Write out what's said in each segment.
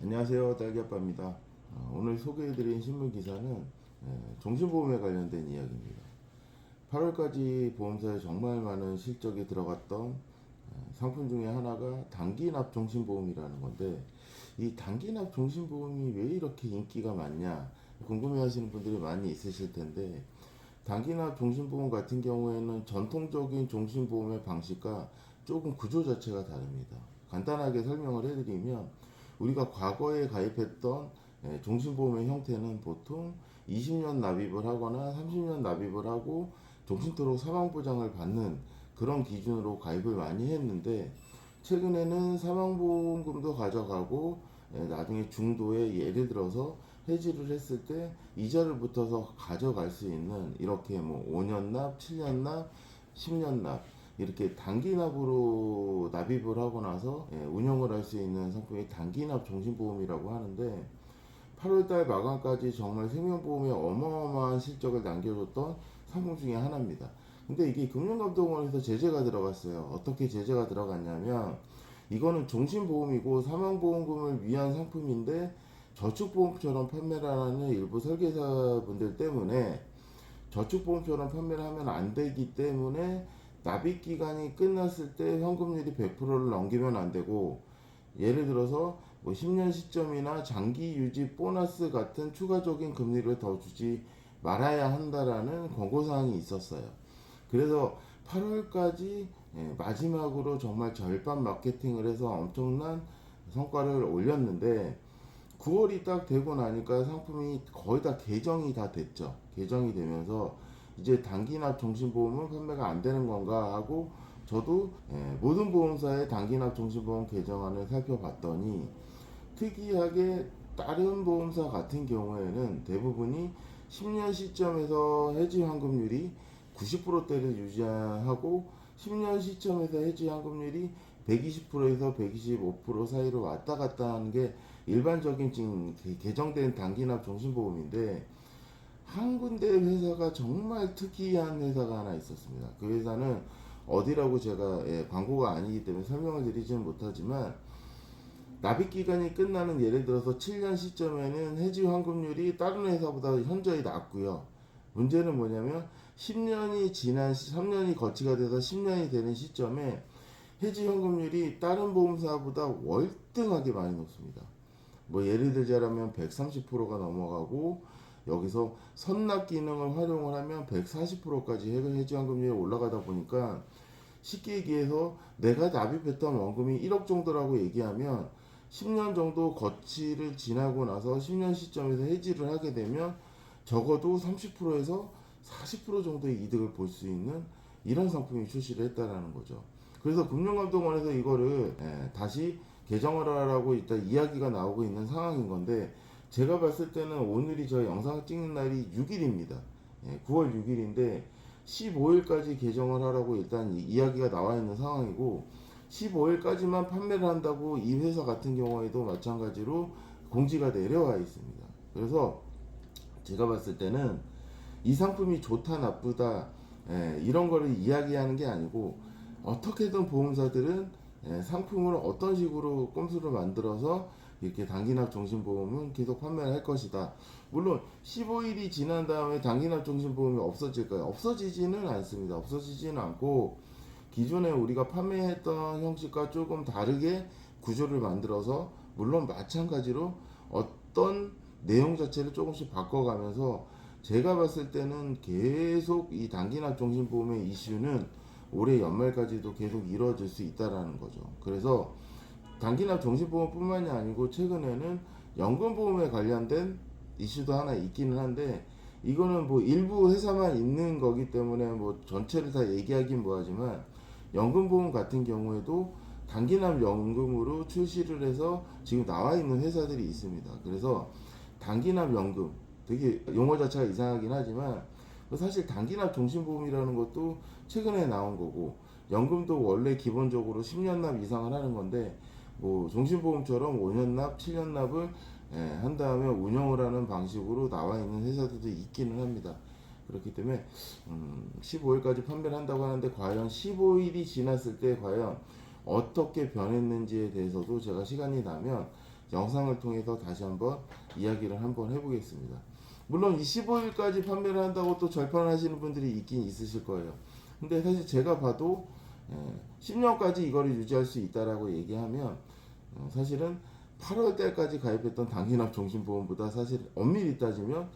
안녕하세요, 딸기아빠입니다. 오늘 소개해드린 신문 기사는 종신보험에 관련된 이야기입니다. 8월까지 보험사에 정말 많은 실적이 들어갔던 상품 중에 하나가 단기납 종신보험이라는 건데, 이 단기납 종신보험이 왜 이렇게 인기가 많냐 궁금해하시는 분들이 많이 있으실 텐데, 단기납 종신보험 같은 경우에는 전통적인 종신보험의 방식과 조금 구조 자체가 다릅니다. 간단하게 설명을 해드리면, 우리가 과거에 가입했던 종신보험의 형태는 보통 20년 납입을 하거나 30년 납입을 하고 종신토록 사망보장을 받는 그런 기준으로 가입을 많이 했는데, 최근에는 사망보험금도 가져가고 나중에 중도에 예를 들어서 해지를 했을 때 이자를 붙어서 가져갈 수 있는, 이렇게 뭐 5년 납, 7년 납, 10년 납, 이렇게 단기납으로 납입을 하고 나서 운영을 할 수 있는 상품이 단기납 종신보험이라고 하는데, 8월달 마감까지 정말 생명보험에 어마어마한 실적을 남겨줬던 상품 중에 하나입니다. 근데 이게 금융감독원에서 제재가 들어갔어요. 어떻게 제재가 들어갔냐면, 이거는 종신보험이고 사망보험금을 위한 상품인데 저축보험처럼 판매를 하는 일부 설계사분들 때문에 저축보험처럼 판매를 하면 안 되기 때문에, 납입 기간이 끝났을 때 현금률이 100%를 넘기면 안 되고, 예를 들어서 뭐 10년 시점이나 장기 유지 보너스 같은 추가적인 금리를 더 주지 말아야 한다라는 권고사항이 있었어요. 그래서 8월까지 마지막으로 정말 절반 마케팅을 해서 엄청난 성과를 올렸는데, 9월이 딱 되고 나니까 상품이 거의 다 개정이 다 됐죠. 개정이 되면서 이제 단기납 종신보험은 판매가 안 되는 건가 하고, 저도 모든 보험사의 단기납 종신보험 개정안을 살펴봤더니, 특이하게 다른 보험사 같은 경우에는 대부분이 10년 시점에서 해지 환급률이 90%대를 유지하고, 10년 시점에서 해지 환급률이 120%에서 125% 사이로 왔다 갔다 하는 게 일반적인 지금 개정된 단기납 종신보험인데, 한 군데 회사가 정말 특이한 회사가 하나 있었습니다. 그 회사는 어디라고 제가 광고가 아니기 때문에 설명을 드리지는 못하지만, 납입 기간이 끝나는 예를 들어서 7년 시점에는 해지 환급률이 다른 회사보다 현저히 낮고요. 문제는 뭐냐면 10년이 지난 3년이 거치가 돼서 10년이 되는 시점에 해지 환급률이 다른 보험사보다 월등하게 많이 높습니다. 뭐 예를 들자면 130%가 넘어가고, 여기서 선납 기능을 활용을 하면 140%까지 해지 환급률이 올라가다 보니까, 쉽게 얘기해서 내가 납입했던 원금이 1억 정도라고 얘기하면 10년 정도 거치를 지나고 나서 10년 시점에서 해지를 하게 되면 적어도 30%에서 40% 정도의 이득을 볼 수 있는 이런 상품이 출시를 했다라는 거죠. 그래서 금융감독원에서 이거를 다시 개정을 하라고 일단 이야기가 나오고 있는 상황인 건데, 제가 봤을 때는 오늘이 저 영상 찍는 날이 6일입니다. 9월 6일인데 15일까지 개정을 하라고 일단 이야기가 나와 있는 상황이고, 15일까지만 판매를 한다고 이 회사 같은 경우에도 마찬가지로 공지가 내려와 있습니다. 그래서 제가 봤을 때는 이 상품이 좋다 나쁘다 이런 거를 이야기하는 게 아니고, 어떻게든 보험사들은 상품을 어떤 식으로 꼼수를 만들어서 이렇게 단기납 종신보험은 계속 판매를 할 것이다. 물론 15일이 지난 다음에 단기납 종신보험이 없어질까요? 없어지지는 않습니다. 없어지지는 않고, 기존에 우리가 판매했던 형식과 조금 다르게 구조를 만들어서, 물론 마찬가지로 어떤 내용 자체를 조금씩 바꿔가면서, 제가 봤을 때는 계속 이 단기납 종신보험의 이슈는 올해 연말까지도 계속 이루어질 수 있다라는 거죠. 그래서 단기납 종신보험뿐만이 아니고 최근에는 연금보험에 관련된 이슈도 하나 있기는 한데, 이거는 뭐 일부 회사만 있는 거기 때문에 뭐 전체를 다 얘기하긴 뭐하지만, 연금보험 같은 경우에도 단기납 연금으로 출시를 해서 지금 나와 있는 회사들이 있습니다. 그래서 단기납 연금, 되게 용어 자체가 이상하긴 하지만 사실 단기납 종신보험이라는 것도 최근에 나온 거고, 연금도 원래 기본적으로 10년 납 이상을 하는 건데, 뭐 종신보험처럼 5년 납, 7년 납을 한 다음에 운영을 하는 방식으로 나와 있는 회사들도 있기는 합니다. 그렇기 때문에 15일까지 판매를 한다고 하는데, 과연 15일이 지났을 때 과연 어떻게 변했는지에 대해서도 제가 시간이 나면 영상을 통해서 다시 한번 이야기를 한번 해보겠습니다. 물론 이 15일까지 판매를 한다고 또 절판하시는 분들이 있긴 있으실 거예요. 근데 사실 제가 봐도 10년까지 이거를 유지할 수 있다라고 얘기하면 사실은 8월 달까지 가입했던 당기납 종신보험보다 사실 엄밀히 따지면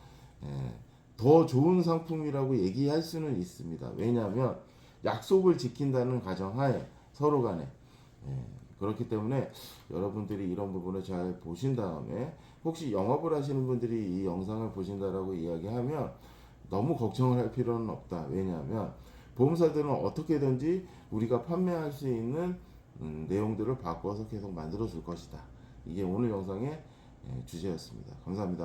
더 좋은 상품이라고 얘기할 수는 있습니다. 왜냐하면 약속을 지킨다는 가정하에 서로 간에 그렇기 때문에 여러분들이 이런 부분을 잘 보신 다음에 혹시 영업을 하시는 분들이 이 영상을 보신다라고 이야기하면 너무 걱정을 할 필요는 없다. 왜냐하면 보험사들은 어떻게든지 우리가 판매할 수 있는 내용들을 바꿔서 계속 만들어 줄 것이다. 이게 오늘 영상의 주제였습니다. 감사합니다.